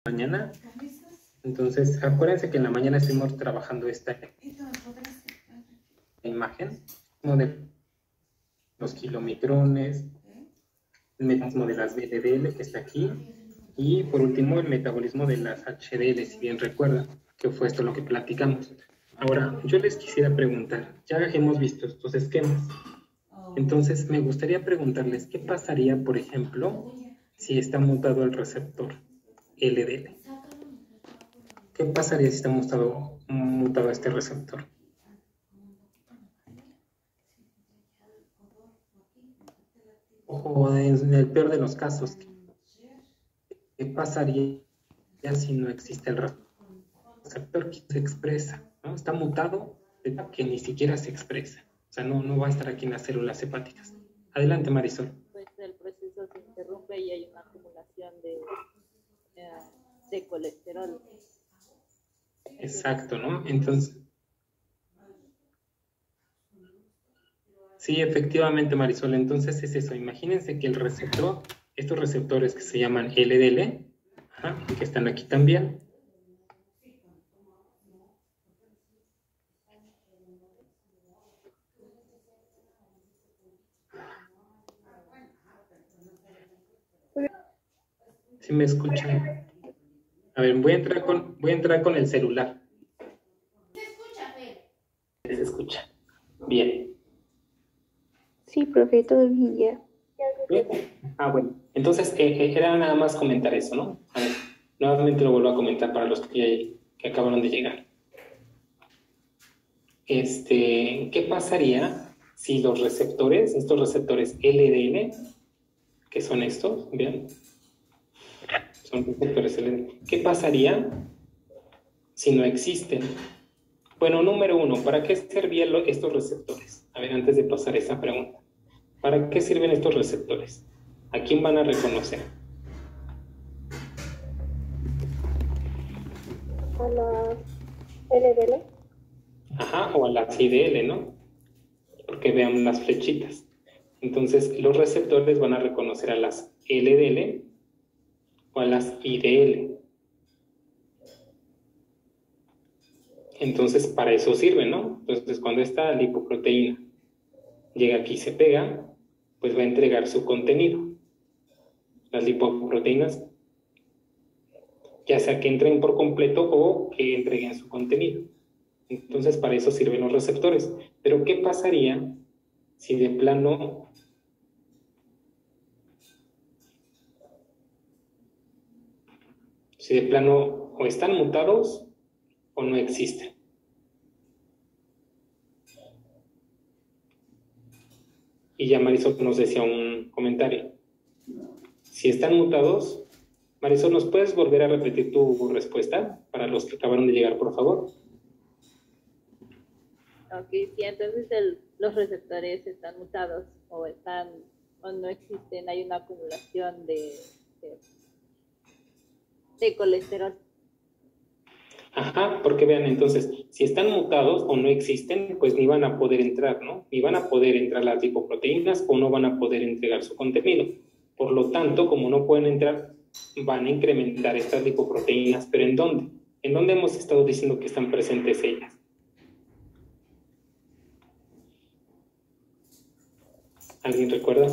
Mañana. Entonces, acuérdense que en la mañana estuvimos trabajando esta imagen, como de los kilomicrones, el metabolismo de las VDL que está aquí, y por último el metabolismo de las HDL, si bien recuerdan, que fue esto lo que platicamos. Ahora, yo les quisiera preguntar, ya hemos visto estos esquemas, entonces me gustaría preguntarles, ¿qué pasaría, por ejemplo, si está mutado el receptor LDL? ¿Qué pasaría si está mutado este receptor? O en el peor de los casos, ¿qué pasaría si no existe el receptor que se expresa? ¿No? Está mutado que ni siquiera se expresa. O sea, no va a estar aquí en las células hepáticas. Adelante, Marisol. Pues el proceso se interrumpe y hay una acumulación de colesterol. Exacto, ¿no? Entonces, sí, efectivamente, Marisol. Entonces es eso. Imagínense que el receptor, estos receptores que se llaman LDL, que están aquí también, ¿sí me escuchan? A ver, voy a entrar con el celular. ¿Se escucha, Fer? ¿Se escucha? Bien. Sí, profe, todo bien ya. ¿Bien? Bueno. Entonces, era nada más comentar eso, ¿no? A ver, nuevamente lo vuelvo a comentar para los que acabaron de llegar. ¿Qué pasaría si los receptores, estos receptores LDL, que son estos, ¿bien? Son receptores LDL. ¿Qué pasaría si no existen? Bueno, número uno, ¿para qué servían estos receptores? A ver, antes de pasar esa pregunta. ¿Para qué sirven estos receptores? ¿A quién van a reconocer? A las LDL. Ajá, o a las IDL, ¿no? Porque vean las flechitas. Entonces, los receptores van a reconocer a las LDL o a las IDL. Entonces, para eso sirve, ¿no? Entonces, cuando esta lipoproteína llega aquí y se pega, pues va a entregar su contenido. Las lipoproteínas, ya sea que entren por completo o que entreguen su contenido. Entonces, para eso sirven los receptores. Pero, ¿qué pasaría si de plano o están mutados o no existen? Y ya Marisol nos decía un comentario. Si están mutados, Marisol, ¿nos puedes volver a repetir tu respuesta para los que acabaron de llegar, por favor? Ok, sí, entonces los receptores están mutados o no existen, hay una acumulación de colesterol. Ajá, porque vean, entonces, si están mutados o no existen, pues ni van a poder entrar, ¿no? Ni van a poder entrar las lipoproteínas o no van a poder entregar su contenido. Por lo tanto, como no pueden entrar, van a incrementar estas lipoproteínas, pero ¿en dónde? ¿En dónde hemos estado diciendo que están presentes ellas? ¿Alguien recuerda?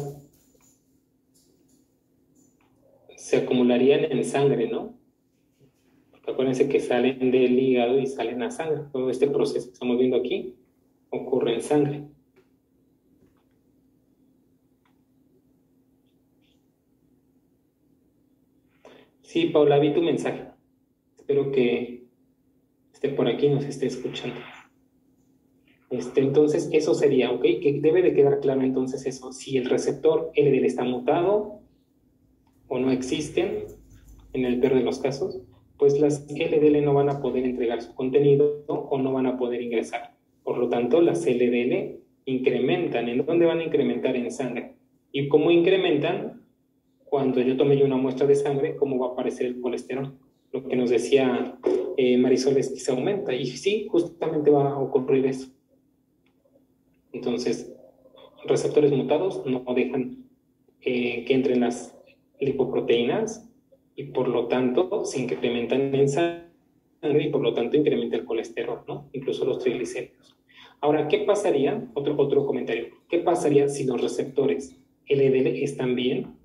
Se acumularían en sangre, ¿no? Porque acuérdense que salen del hígado y salen a sangre. Todo este proceso que estamos viendo aquí ocurre en sangre. Sí, Paula, vi tu mensaje. Espero que esté por aquí y nos esté escuchando. Entonces, eso sería, ¿ok? Que debe de quedar claro entonces eso. Si el receptor LDL está mutado o no existen, en el peor de los casos, pues las LDL no van a poder entregar su contenido o no van a poder ingresar. Por lo tanto, las LDL incrementan. ¿En dónde van a incrementar? En sangre. ¿Y cómo incrementan? Cuando yo tome una muestra de sangre, ¿cómo va a aparecer el colesterol? Lo que nos decía Marisol es que se aumenta. Y sí, justamente va a ocurrir eso. Entonces, receptores mutados no dejan que entren las lipoproteínas y por lo tanto se incrementan en sangre y por lo tanto incrementa el colesterol, ¿no? Incluso los triglicéridos. Ahora, ¿qué pasaría? Otro comentario. ¿Qué pasaría si los receptores LDL están bien,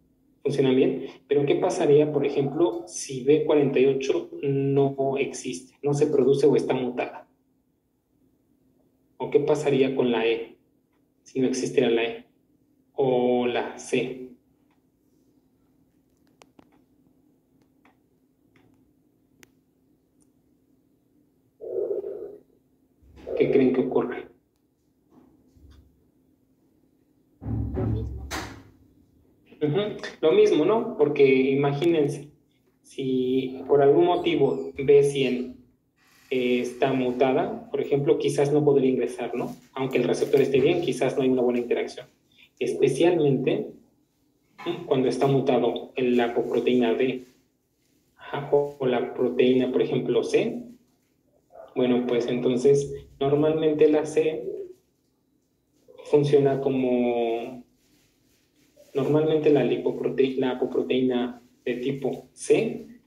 funcionan bien? Pero ¿qué pasaría, por ejemplo, si B48 no existe, no se produce o está mutada? ¿O qué pasaría con la E, si no existiera la E? O la C. ¿Qué creen que ocurre? Lo mismo. Lo mismo, ¿no? Porque imagínense, si por algún motivo B100 está mutada, por ejemplo, quizás no podría ingresar, ¿no? Aunque el receptor esté bien, quizás no hay una buena interacción. Especialmente cuando está mutado en la apoproteína D o la proteína, por ejemplo, C. Bueno, pues entonces normalmente la C funciona como... Normalmente la apoproteína de tipo C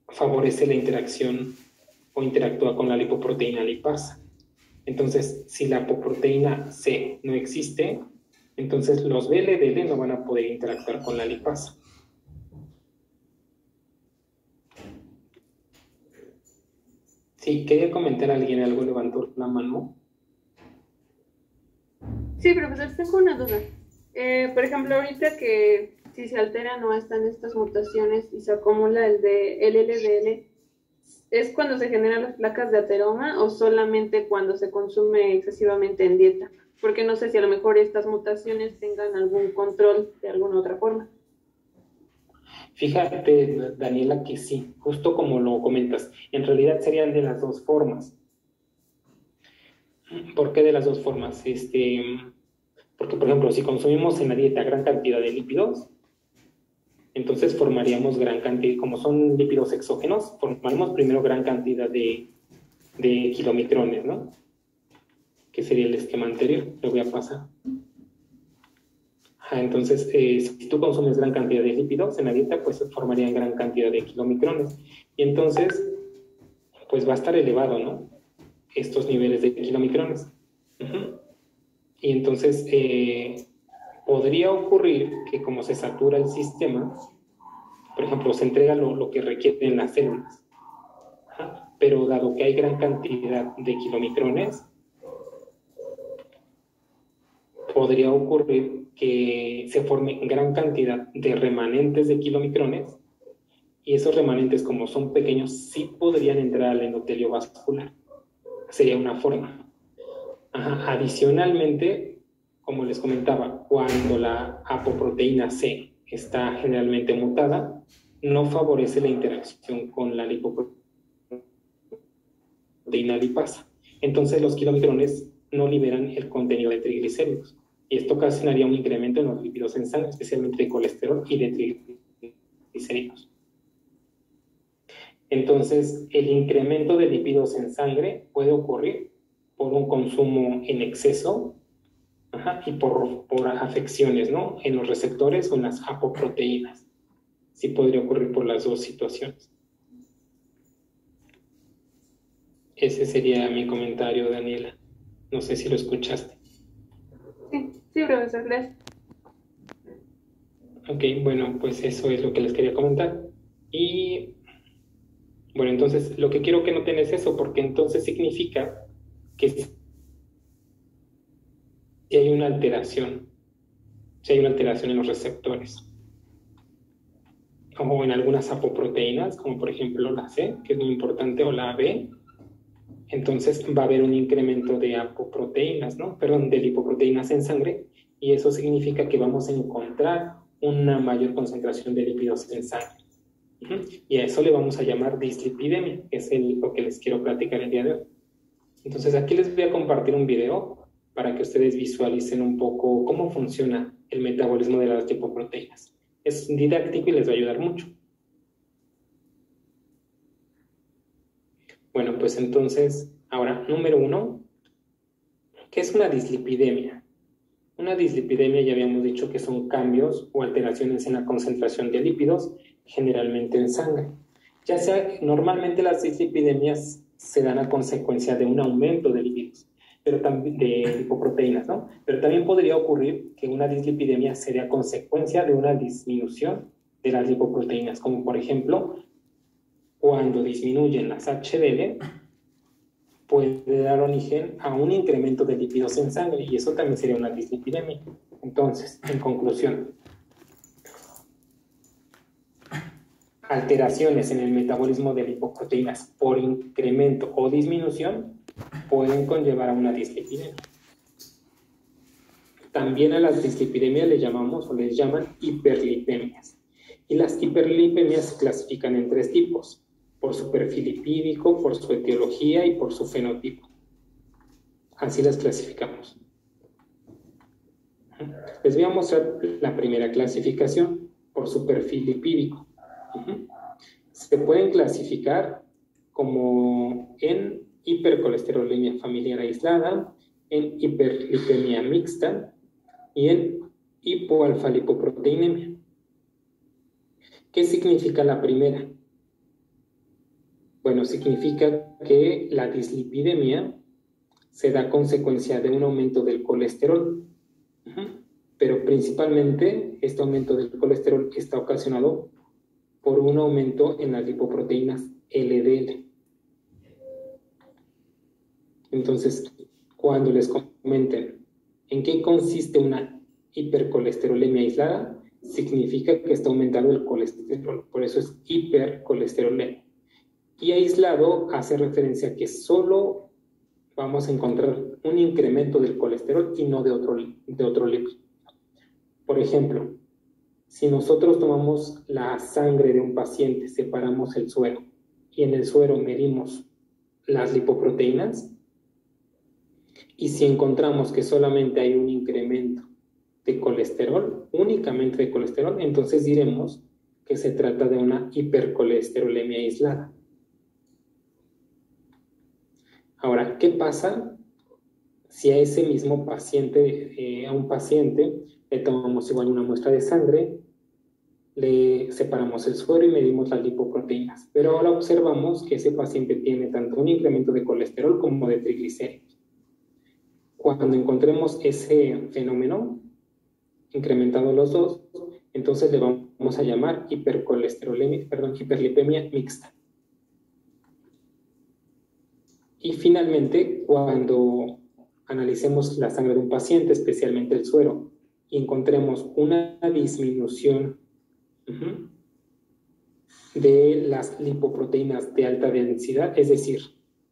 favorece la interacción o interactúa con la lipoproteína lipasa. Entonces, si la apoproteína C no existe, entonces los VLDL no van a poder interactuar con la lipasa. Sí, quería comentar a alguien algo, levantó la mano. Sí, profesor, tengo una duda. Por ejemplo, ahorita que si se alteran o están estas mutaciones y se acumula el LDL, ¿es cuando se generan las placas de ateroma o solamente cuando se consume excesivamente en dieta? Porque no sé si a lo mejor estas mutaciones tengan algún control de alguna otra forma. Fíjate, Daniela, que sí, justo como lo comentas, en realidad serían de las dos formas. ¿Por qué de las dos formas? Porque, por ejemplo, si consumimos en la dieta gran cantidad de lípidos, entonces formaríamos gran cantidad, como son lípidos exógenos, formaríamos primero gran cantidad de kilomitrones, ¿no? Que sería el esquema anterior, lo voy a pasar. Entonces, si tú consumes gran cantidad de lípidos en la dieta, pues formarían gran cantidad de kilomicrones. Y entonces, pues va a estar elevado, ¿no? Estos niveles de kilomicrones. Y entonces, podría ocurrir que como se satura el sistema, por ejemplo, se entrega lo que requieren las células. Pero dado que hay gran cantidad de kilomicrones, podría ocurrir que se forme gran cantidad de remanentes de kilomicrones y esos remanentes, como son pequeños, sí podrían entrar al endotelio vascular. Sería una forma. Adicionalmente, como les comentaba, cuando la apoproteína C está generalmente mutada, no favorece la interacción con la lipoproteína lipasa. Entonces los kilomicrones no liberan el contenido de triglicéridos. Y esto ocasionaría un incremento en los lípidos en sangre, especialmente de colesterol y de triglicéridos. Entonces, el incremento de lípidos en sangre puede ocurrir por un consumo en exceso y por afecciones, ¿no? En los receptores o en las apoproteínas. Sí podría ocurrir por las dos situaciones. Ese sería mi comentario, Daniela. No sé si lo escuchaste. Sí, profesor, gracias. Ok, bueno, pues eso es lo que les quería comentar. Y bueno, entonces lo que quiero que noten es eso, porque entonces significa que si hay una alteración, en los receptores, como en algunas apoproteínas, como por ejemplo la C, que es muy importante, o la B, entonces va a haber un incremento de apoproteínas, de lipoproteínas en sangre, y eso significa que vamos a encontrar una mayor concentración de lípidos en sangre. Y a eso le vamos a llamar dislipidemia, que es lo que les quiero platicar el día de hoy. Entonces aquí les voy a compartir un video para que ustedes visualicen un poco cómo funciona el metabolismo de las lipoproteínas. Es didáctico y les va a ayudar mucho. Bueno, pues entonces, ahora, número 1, ¿qué es una dislipidemia? Una dislipidemia ya habíamos dicho que son cambios o alteraciones en la concentración de lípidos generalmente en sangre. Ya sea, normalmente las dislipidemias se dan a consecuencia de un aumento de lípidos, pero también de lipoproteínas, ¿no? Pero también podría ocurrir que una dislipidemia se dé a consecuencia de una disminución de las lipoproteínas, como por ejemplo, cuando disminuyen las HDL, puede dar origen a un incremento de lípidos en sangre, y eso también sería una dislipidemia. Entonces, en conclusión, alteraciones en el metabolismo de lipoproteínas por incremento o disminución pueden conllevar a una dislipidemia. También a las dislipidemias les llaman hiperlipemias. Y las hiperlipemias se clasifican en 3 tipos: por su perfil lipídico, por su etiología y por su fenotipo. Así las clasificamos. Les voy a mostrar la primera clasificación por su perfil lipídico. Se pueden clasificar como en hipercolesterolemia familiar aislada, en hiperlipemia mixta y en hipoalfa-lipoproteinemia. ¿Qué significa la primera? Bueno, significa que la dislipidemia se da a consecuencia de un aumento del colesterol. Pero principalmente este aumento del colesterol está ocasionado por un aumento en las lipoproteínas LDL. Entonces, cuando les comenten en qué consiste una hipercolesterolemia aislada, significa que está aumentando el colesterol, por eso es hipercolesterolemia. Y aislado hace referencia a que solo vamos a encontrar un incremento del colesterol y no de otro lípido. Por ejemplo, si nosotros tomamos la sangre de un paciente, separamos el suero y en el suero medimos las lipoproteínas, y si encontramos que solamente hay un incremento de colesterol, únicamente de colesterol, entonces diremos que se trata de una hipercolesterolemia aislada. Ahora, ¿qué pasa si a ese mismo paciente, a un paciente, le tomamos igual una muestra de sangre, le separamos el suero y medimos las lipoproteínas? Pero ahora observamos que ese paciente tiene tanto un incremento de colesterol como de triglicéridos. Cuando encontremos ese fenómeno, incrementado los dos, entonces le vamos a llamar hiperlipemia mixta. Y finalmente, cuando analicemos la sangre de un paciente, especialmente el suero, y encontremos una disminución de las lipoproteínas de alta densidad, es decir,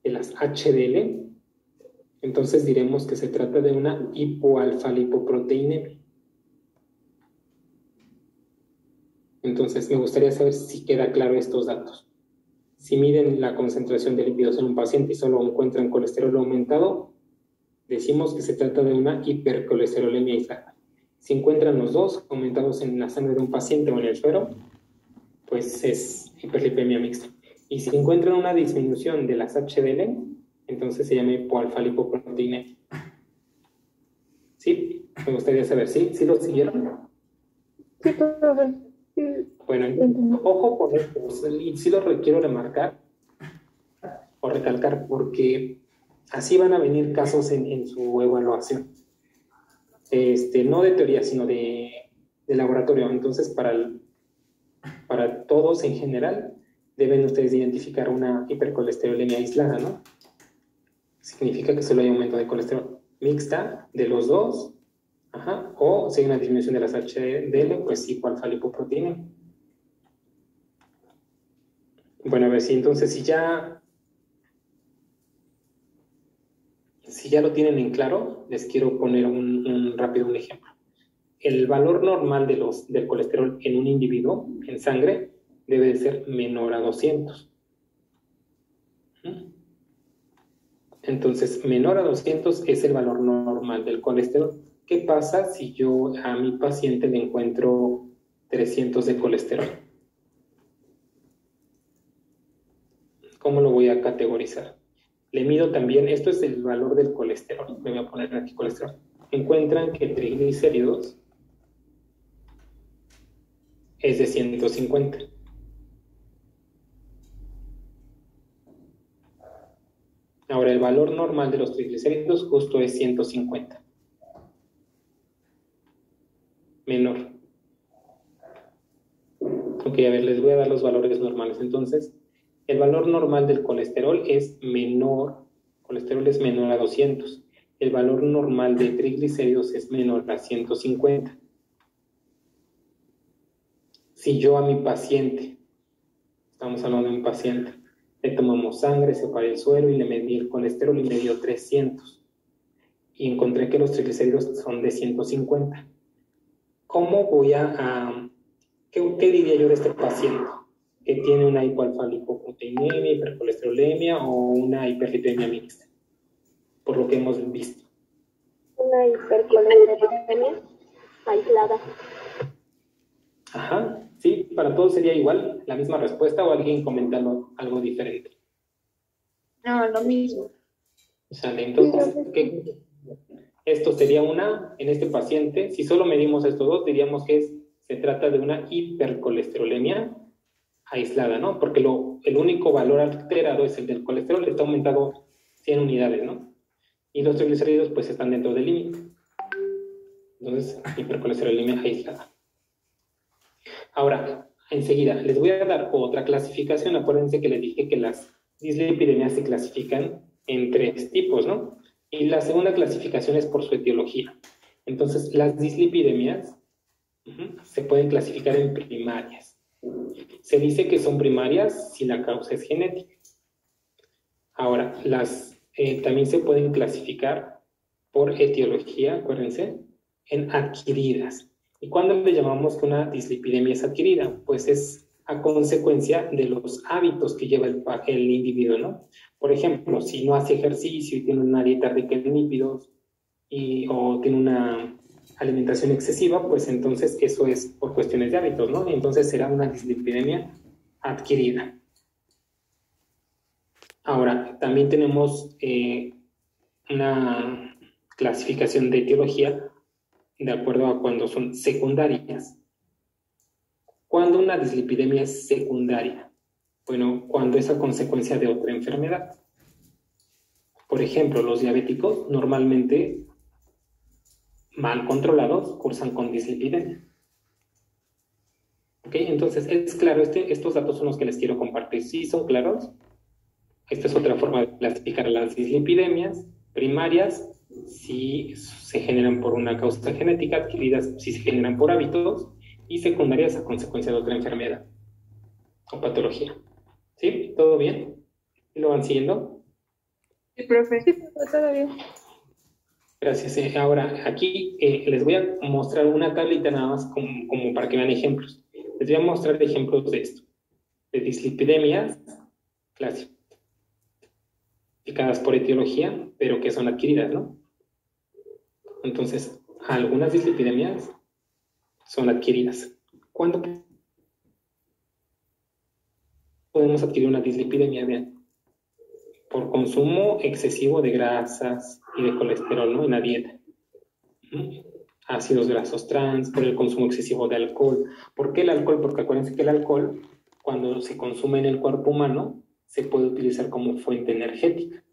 de las HDL, entonces diremos que se trata de una hipoalfa-lipoproteinemia. Entonces, me gustaría saber si queda claro estos datos. Si miden la concentración de lípidos en un paciente y solo encuentran colesterol aumentado, decimos que se trata de una hipercolesterolemia aislada. Si encuentran los dos aumentados en la sangre de un paciente o en el suero, pues es hiperlipemia mixta. Y si encuentran una disminución de las HDL, entonces se llama hipoalfa-lipoproteinemia. ¿Sí? Me gustaría saber, ¿sí? ¿Sí lo siguieron? Sí, profe. Sí. Bueno, ojo con esto, y sí lo quiero remarcar o recalcar, porque así van a venir casos en su evaluación. No de teoría, sino de laboratorio. Entonces, para todos en general, deben ustedes identificar una hipercolesterolemia aislada, ¿no? Significa que solo hay aumento de colesterol. Mixta, de los dos, o si hay una disminución de las HDL, pues hipoalfa-lipoproteinemia. Bueno, a ver si entonces, si ya lo tienen en claro, les quiero poner rápido un ejemplo. El valor normal del colesterol en un individuo, en sangre, debe de ser menor a 200. Entonces, menor a 200 es el valor normal del colesterol. ¿Qué pasa si yo a mi paciente le encuentro 300 de colesterol? ¿Cómo lo voy a categorizar? Le mido también, esto es el valor del colesterol, le voy a poner aquí colesterol. Encuentran que triglicéridos es de 150. Ahora, el valor normal de los triglicéridos justo es 150. Menor. Ok, a ver, les voy a dar los valores normales. Entonces, el valor normal del colesterol es menor, colesterol es menor a 200. El valor normal de triglicéridos es menor a 150. Si yo a mi paciente, estamos hablando de un paciente, le tomamos sangre, separé el suero y le medí el colesterol y me dio 300. Y encontré que los triglicéridos son de 150. ¿Cómo voy ¿Qué diría yo de este paciente? Que tiene una hipoalfa-lipoproteinemia, hipercolesterolemia o una hiperlipemia mixta, por lo que hemos visto. Una hipercolesterolemia aislada. Ajá, sí, para todos sería igual, la misma respuesta o alguien comentando algo diferente. No, lo mismo. Sale, entonces, esto sería en este paciente, si solo medimos estos dos, diríamos que se trata de una hipercolesterolemia aislada, ¿no? Porque el único valor alterado es el del colesterol, está aumentado 100 unidades, ¿no? Y los triglicéridos pues están dentro del límite. Entonces, hipercolesterolemia aislada. Ahora, enseguida, les voy a dar otra clasificación. Acuérdense que les dije que las dislipidemias se clasifican en 3 tipos, ¿no? Y la segunda clasificación es por su etiología. Entonces, las dislipidemias se pueden clasificar en primarias. Se dice que son primarias si la causa es genética. Ahora, también se pueden clasificar por etiología, acuérdense, en adquiridas. ¿Y cuándo le llamamos que una dislipidemia es adquirida? Pues es a consecuencia de los hábitos que lleva el individuo, ¿no? Por ejemplo, si no hace ejercicio y tiene una dieta rica en lípidos o tiene una alimentación excesiva, pues entonces eso es por cuestiones de hábitos, ¿no? Entonces será una dislipidemia adquirida. Ahora, también tenemos una clasificación de etiología de acuerdo a cuando son secundarias. ¿Cuándo una dislipidemia es secundaria? Bueno, cuando es a consecuencia de otra enfermedad. Por ejemplo, los diabéticos normalmente mal controlados cursan con dislipidemia. ¿Ok? Entonces, es claro, estos datos son los que les quiero compartir. ¿Sí son claros? Esta es otra forma de clasificar las dislipidemias primarias, si se generan por una causa genética, adquiridas si se generan por hábitos, y secundarias a consecuencia de otra enfermedad o patología. ¿Sí? ¿Todo bien? ¿Lo van siguiendo? Sí, profe. Sí, todo bien. Gracias. Ahora, aquí les voy a mostrar una tablita nada más como para que vean ejemplos. Les voy a mostrar ejemplos de esto, de dislipidemias clasificadas por etiología, pero que son adquiridas, ¿no? Entonces, algunas dislipidemias son adquiridas. ¿Cuándo podemos adquirir una dislipidemia? Vean, por consumo excesivo de grasas y de colesterol, ¿no? En la dieta. Ácidos grasos trans, por el consumo excesivo de alcohol. ¿Por qué el alcohol? Porque acuérdense que el alcohol, cuando se consume en el cuerpo humano, se puede utilizar como fuente energética.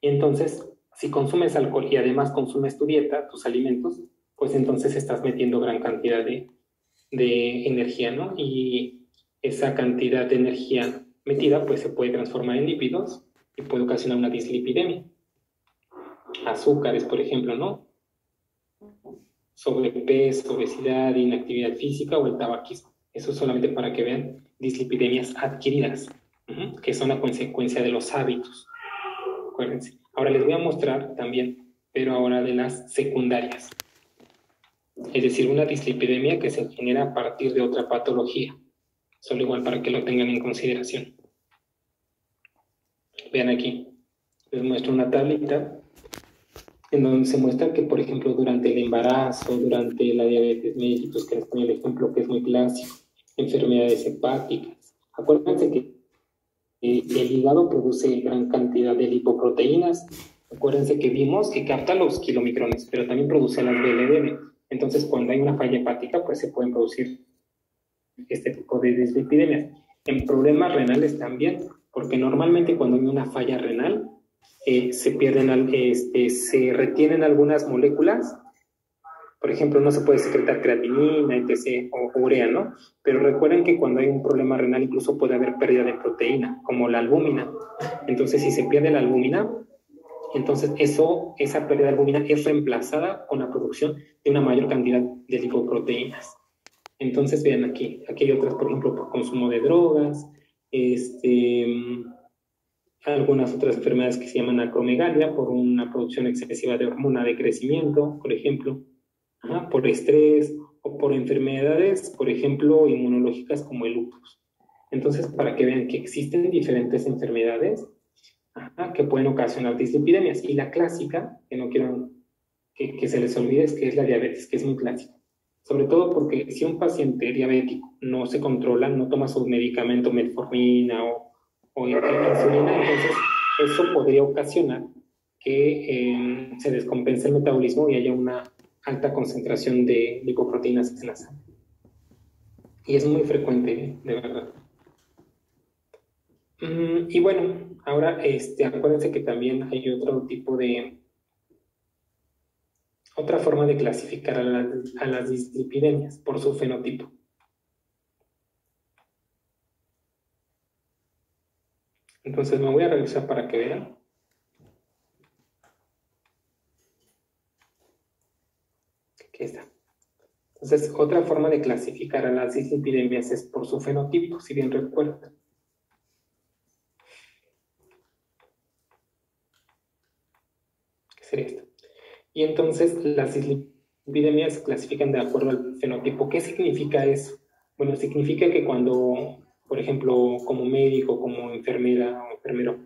Y entonces, si consumes alcohol y además consumes tu dieta, tus alimentos, pues entonces estás metiendo gran cantidad de energía, ¿no? Y esa cantidad de energía metida, pues se puede transformar en lípidos y puede ocasionar una dislipidemia. Azúcares, por ejemplo, ¿no? Sobrepeso, obesidad, inactividad física o el tabaquismo. Eso es solamente para que vean dislipidemias adquiridas, que son a consecuencia de los hábitos. Acuérdense. Ahora les voy a mostrar también, pero ahora de las secundarias. Es decir, una dislipidemia que se genera a partir de otra patología. Solo igual para que lo tengan en consideración. Vean aquí, les muestro una tablita en donde se muestra que, por ejemplo, durante el embarazo, durante la diabetes mellitus, que les pongo el ejemplo que es muy clásico, enfermedades hepáticas. Acuérdense que el hígado produce gran cantidad de lipoproteínas. Acuérdense que vimos que capta los kilomicrones, pero también produce las VLDL. Entonces, cuando hay una falla hepática, pues se pueden producir este tipo de dislipidemias. En problemas renales también, porque normalmente cuando hay una falla renal, se pierden, se retienen algunas moléculas. Por ejemplo, no se puede secretar creatinina, etc., o urea, ¿no? Pero recuerden que cuando hay un problema renal incluso puede haber pérdida de proteína, como la albúmina. Entonces, si se pierde la albúmina, entonces esa pérdida de albúmina es reemplazada con la producción de una mayor cantidad de lipoproteínas. Entonces, vean aquí hay otras, por ejemplo, por consumo de drogas, algunas otras enfermedades que se llaman acromegalia, por una producción excesiva de hormona de crecimiento, por ejemplo, por estrés o por enfermedades, por ejemplo, inmunológicas como el lupus. Entonces, para que vean que existen diferentes enfermedades que pueden ocasionar dislipidemias. Y la clásica, que no quiero que se les olvide, es que es la diabetes, que es muy clásica. Sobre todo porque si un paciente diabético no se controla, no toma su medicamento metformina o insulina, entonces eso podría ocasionar que se descompense el metabolismo y haya una alta concentración de lipoproteínas en la sangre. Y es muy frecuente, de verdad. Y bueno, ahora acuérdense que también hay otra forma de clasificar a las dislipidemias por su fenotipo. Entonces me voy a regresar para que vean. Aquí está. Entonces, otra forma de clasificar a las dislipidemias es por su fenotipo, si bien recuerdan. ¿Qué sería esto? Y entonces las dislipidemias se clasifican de acuerdo al fenotipo. ¿Qué significa eso? Bueno, significa que cuando, por ejemplo, como médico, como enfermera o enfermero,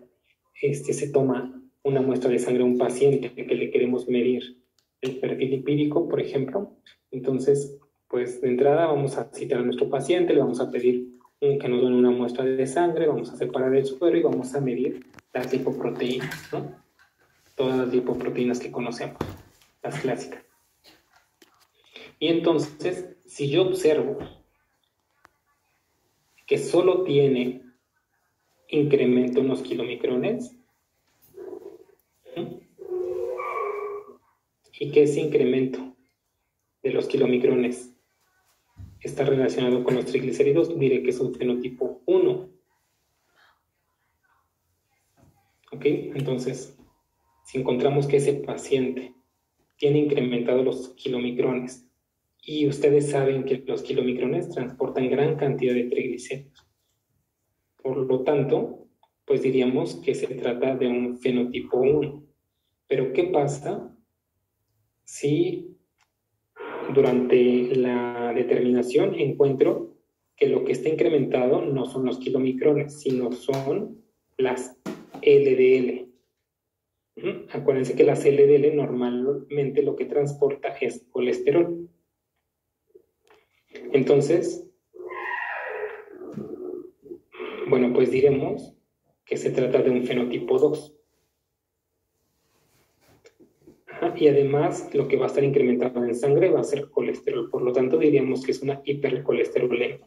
se toma una muestra de sangre a un paciente que le queremos medir el perfil lipídico, por ejemplo, entonces, pues de entrada vamos a citar a nuestro paciente, le vamos a pedir que nos den una muestra de sangre, vamos a separar el suero y vamos a medir las lipoproteínas, ¿no? Todas las lipoproteínas que conocemos, las clásicas. Y entonces, si yo observo que solo tiene incremento unos kilomicrones, y que ese incremento de los kilomicrones está relacionado con los triglicéridos, diré que es un fenotipo 1. ¿Ok? Entonces, si encontramos que ese paciente tiene incrementado los kilomicrones y ustedes saben que los kilomicrones transportan gran cantidad de triglicéridos, por lo tanto, pues diríamos que se trata de un fenotipo 1. Pero ¿qué pasa si durante la determinación encuentro que lo que está incrementado no son los kilomicrones, sino son las LDL? Acuérdense que las LDL normalmente lo que transporta es colesterol. Entonces, bueno, pues diremos que se trata de un fenotipo 2. Y además, lo que va a estar incrementado en sangre va a ser colesterol. Por lo tanto, diríamos que es una hipercolesterolemia.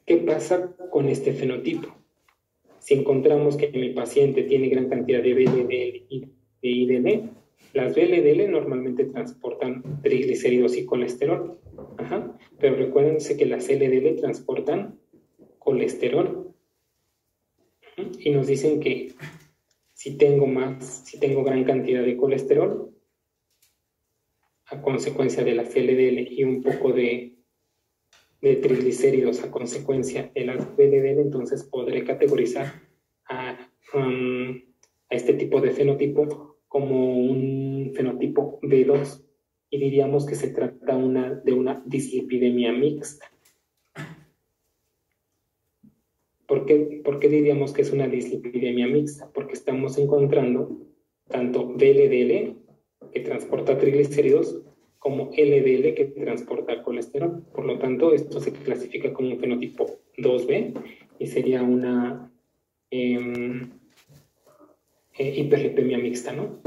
¿Qué pasa con este fenotipo? Si encontramos que mi paciente tiene gran cantidad de VLDL y de IDL, las VLDL normalmente transportan triglicéridos y colesterol. Pero recuérdense que las LDL transportan colesterol. Y nos dicen que si tengo gran cantidad de colesterol, a consecuencia de las LDL y un poco de triglicéridos a consecuencia de las VLDL, entonces podré categorizar a este tipo de fenotipo como un fenotipo B2 y diríamos que se trata de una dislipidemia mixta. ¿Por qué diríamos que es una dislipidemia mixta? Porque estamos encontrando tanto VLDL, que transporta triglicéridos, como LDL, que transporta colesterol. Por lo tanto, esto se clasifica como un fenotipo 2B y sería una hiperlipemia mixta, ¿no?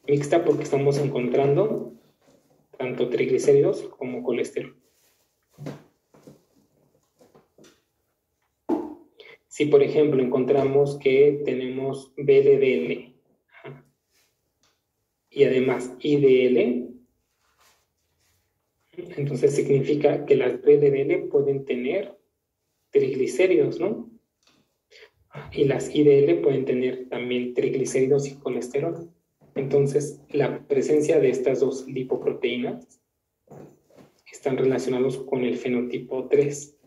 Mixta porque estamos encontrando tanto triglicéridos como colesterol. Si, por ejemplo, encontramos que tenemos VLDL y además IDL, entonces significa que las VLDL pueden tener triglicéridos, ¿no? Y las IDL pueden tener también triglicéridos y colesterol. Entonces, la presencia de estas dos lipoproteínas están relacionados con el fenotipo 3.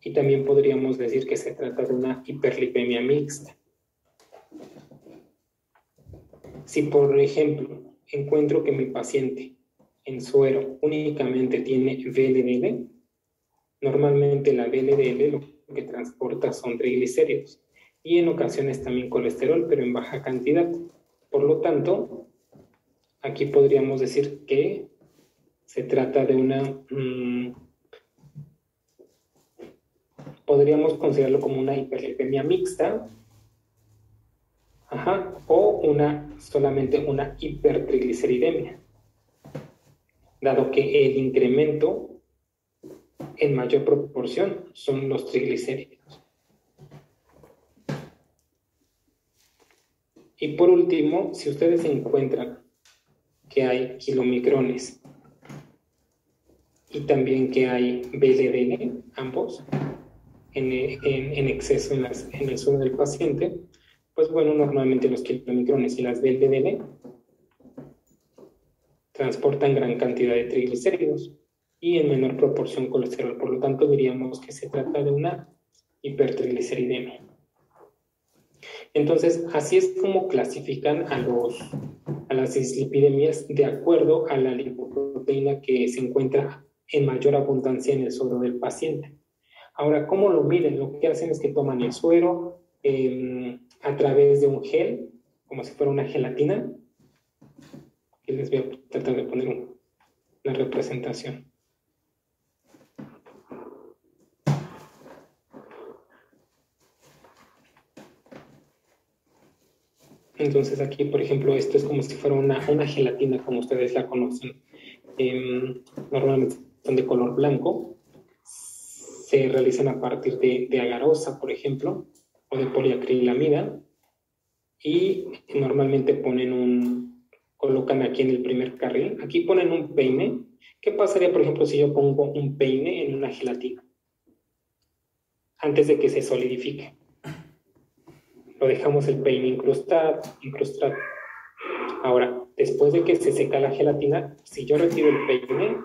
Y también podríamos decir que se trata de una hiperlipemia mixta. Si, por ejemplo, encuentro que mi paciente en suero únicamente tiene VLDL, normalmente la VLDL lo que transporta son triglicéridos y en ocasiones también colesterol, pero en baja cantidad. Por lo tanto, aquí podríamos decir que se trata de una... podríamos considerarlo como una hiperlipemia mixta, o solamente una hipertrigliceridemia, dado que el incremento en mayor proporción son los triglicéridos. Y por último, si ustedes encuentran que hay kilomicrones y también que hay VLDL, ambos, en exceso en el suelo del paciente, pues bueno, normalmente los kilomicrones y las VLDL transportan gran cantidad de triglicéridos y en menor proporción colesterol. Por lo tanto, diríamos que se trata de una hipertrigliceridemia. Entonces, así es como clasifican a las dislipidemias de acuerdo a la lipoproteína que se encuentra en mayor abundancia en el suero del paciente. Ahora, ¿cómo lo miden? Lo que hacen es que toman el suero a través de un gel, como si fuera una gelatina. Y les voy a tratar de poner una representación. Entonces aquí, por ejemplo, esto es como si fuera una gelatina, como ustedes la conocen. Normalmente son de color blanco. Se realizan a partir de agarosa, por ejemplo, o de poliacrilamida. Y normalmente colocan aquí en el primer carril. Aquí ponen un peine. ¿Qué pasaría, por ejemplo, si yo pongo un peine en una gelatina? Antes de que se solidifique. Lo dejamos el peine incrustado. Ahora, después de que se seca la gelatina, si yo retiro el peine,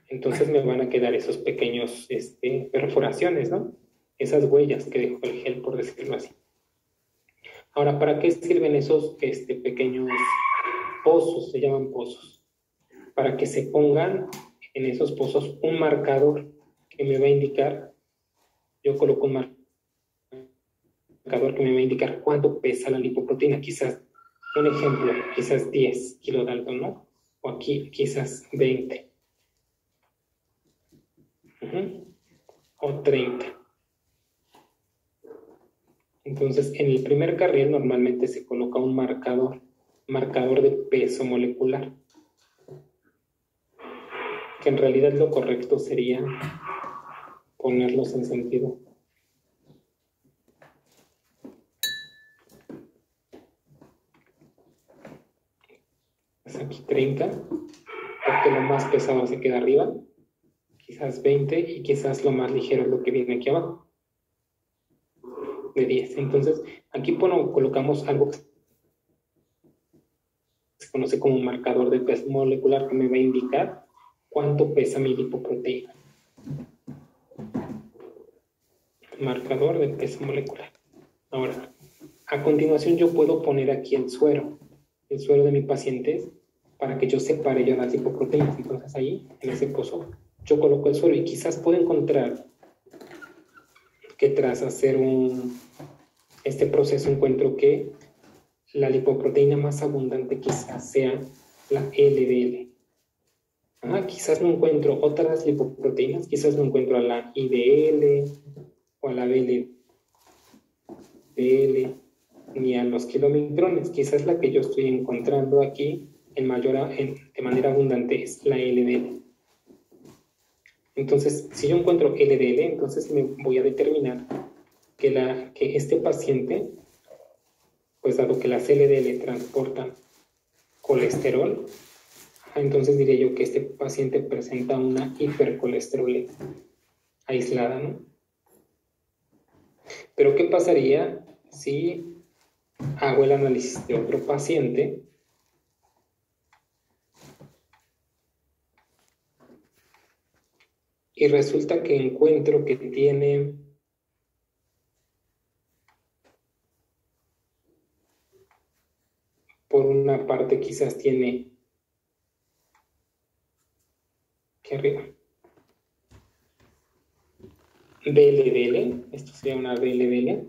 entonces me van a quedar esos pequeños perforaciones, ¿no? Esas huellas que dejó el gel, por decirlo así. Ahora, ¿para qué sirven esos pequeños pozos? Se llaman pozos. Para que se pongan en esos pozos un marcador que me va a indicar, yo coloco un marcador que me va a indicar cuánto pesa la lipoproteína. Quizás, un ejemplo, quizás 10 kilodalton, ¿no? O aquí quizás 20. O 30. Entonces, en el primer carril normalmente se coloca un marcador de peso molecular, que en realidad lo correcto sería ponerlos en sentido. Es aquí 30, porque lo más pesado se queda arriba, quizás 20 y quizás lo más ligero es lo que viene aquí abajo, de 10. Entonces, aquí colocamos algo que se conoce como un marcador de peso molecular que me va a indicar cuánto pesa mi lipoproteína. Marcador de peso molecular. Ahora, a continuación yo puedo poner aquí el suero de mi paciente para que yo separe ya las lipoproteínas. Entonces ahí, en ese pozo, yo coloco el suero y quizás puedo encontrar que tras hacer este proceso encuentro que la lipoproteína más abundante quizás sea la LDL. Quizás no encuentro otras lipoproteínas, quizás no encuentro a la IDL o a la VLDL ni a los kilomicrones. Quizás la que yo estoy encontrando aquí de manera abundante es la LDL. Entonces, si yo encuentro LDL, entonces me voy a determinar que este paciente, pues dado que las LDL transportan colesterol, entonces diría yo que este paciente presenta una hipercolesterolemia aislada, ¿no? Pero ¿qué pasaría si hago el análisis de otro paciente y resulta que encuentro que tiene por una parte quizás tiene aquí arriba VLDL, esto sería una VLDL,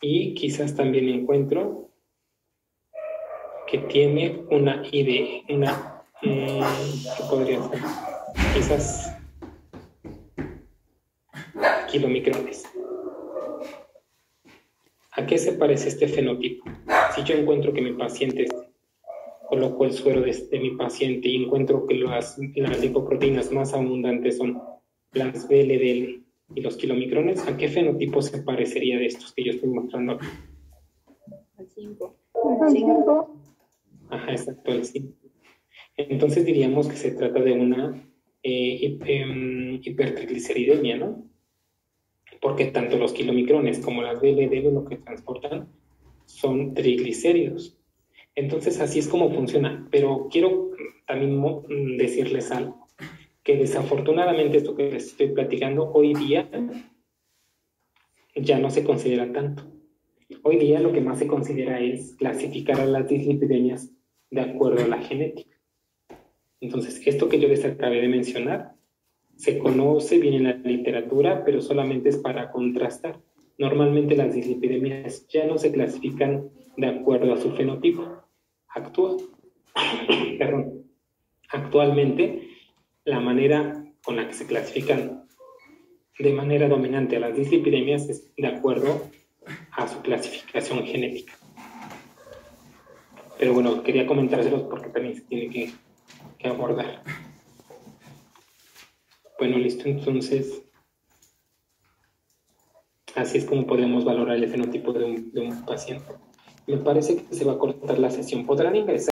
y quizás también encuentro que tiene una ID, ¿qué podría ser? Quizás kilomicrones. ¿A qué se parece este fenotipo? Si yo encuentro que mi paciente, coloco el suero de mi paciente y encuentro que las lipoproteínas más abundantes son las VLDL y los kilomicrones, ¿a qué fenotipo se parecería de estos que yo estoy mostrando aquí? Al 5. Ajá, exacto, el 5. Entonces diríamos que se trata de una hipertrigliceridemia, ¿no? Porque tanto los kilomicrones como las VLDL lo que transportan son triglicéridos. Entonces así es como funciona. Pero quiero también decirles algo, que desafortunadamente esto que les estoy platicando hoy día ya no se considera tanto. Hoy día lo que más se considera es clasificar a las dislipidemias de acuerdo a la genética. Entonces, esto que yo les acabé de mencionar se conoce bien en la literatura, pero solamente es para contrastar. Normalmente las dislipidemias ya no se clasifican de acuerdo a su fenotipo. Actualmente, la manera con la que se clasifican de manera dominante a las dislipidemias es de acuerdo a su clasificación genética. Pero bueno, quería comentárselos porque también se tiene que abordar. Bueno, listo, entonces así es como podemos valorar el fenotipo de un paciente. Me parece que se va a cortar la sesión. ¿Podrán ingresar?